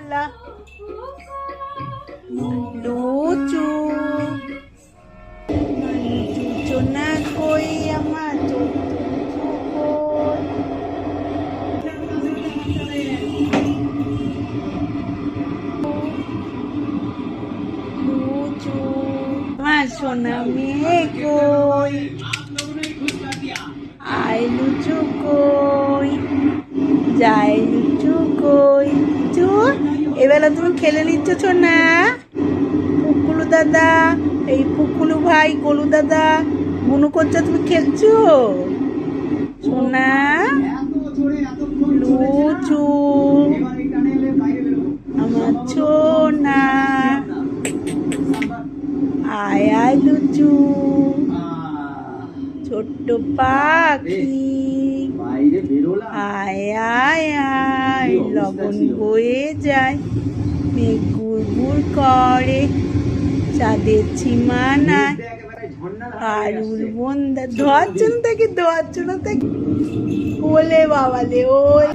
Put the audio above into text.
লা লুচু লুচু না কই আমার লুচু আমার সোনা মেয়ে কই আই লুচু কই যাই লুচু কই চু এবেলা তুমি খেলে নিচ্ছ সোনা পুকুলু দাদা এই পুকুলু ভাই গোলু দাদা মনু করছো তুমি খেলছো সোনা লুচু আমার সোনা আয় আয় লুচু ছোট্ট পাখি আয় আয় আয় লগন বয়ে যায় মেঘ গুড় গুড় করে চাঁদের সীমানায় হারুর বন্দা ধোয়ার জন্য থেকে ওলে বাবা লে ওই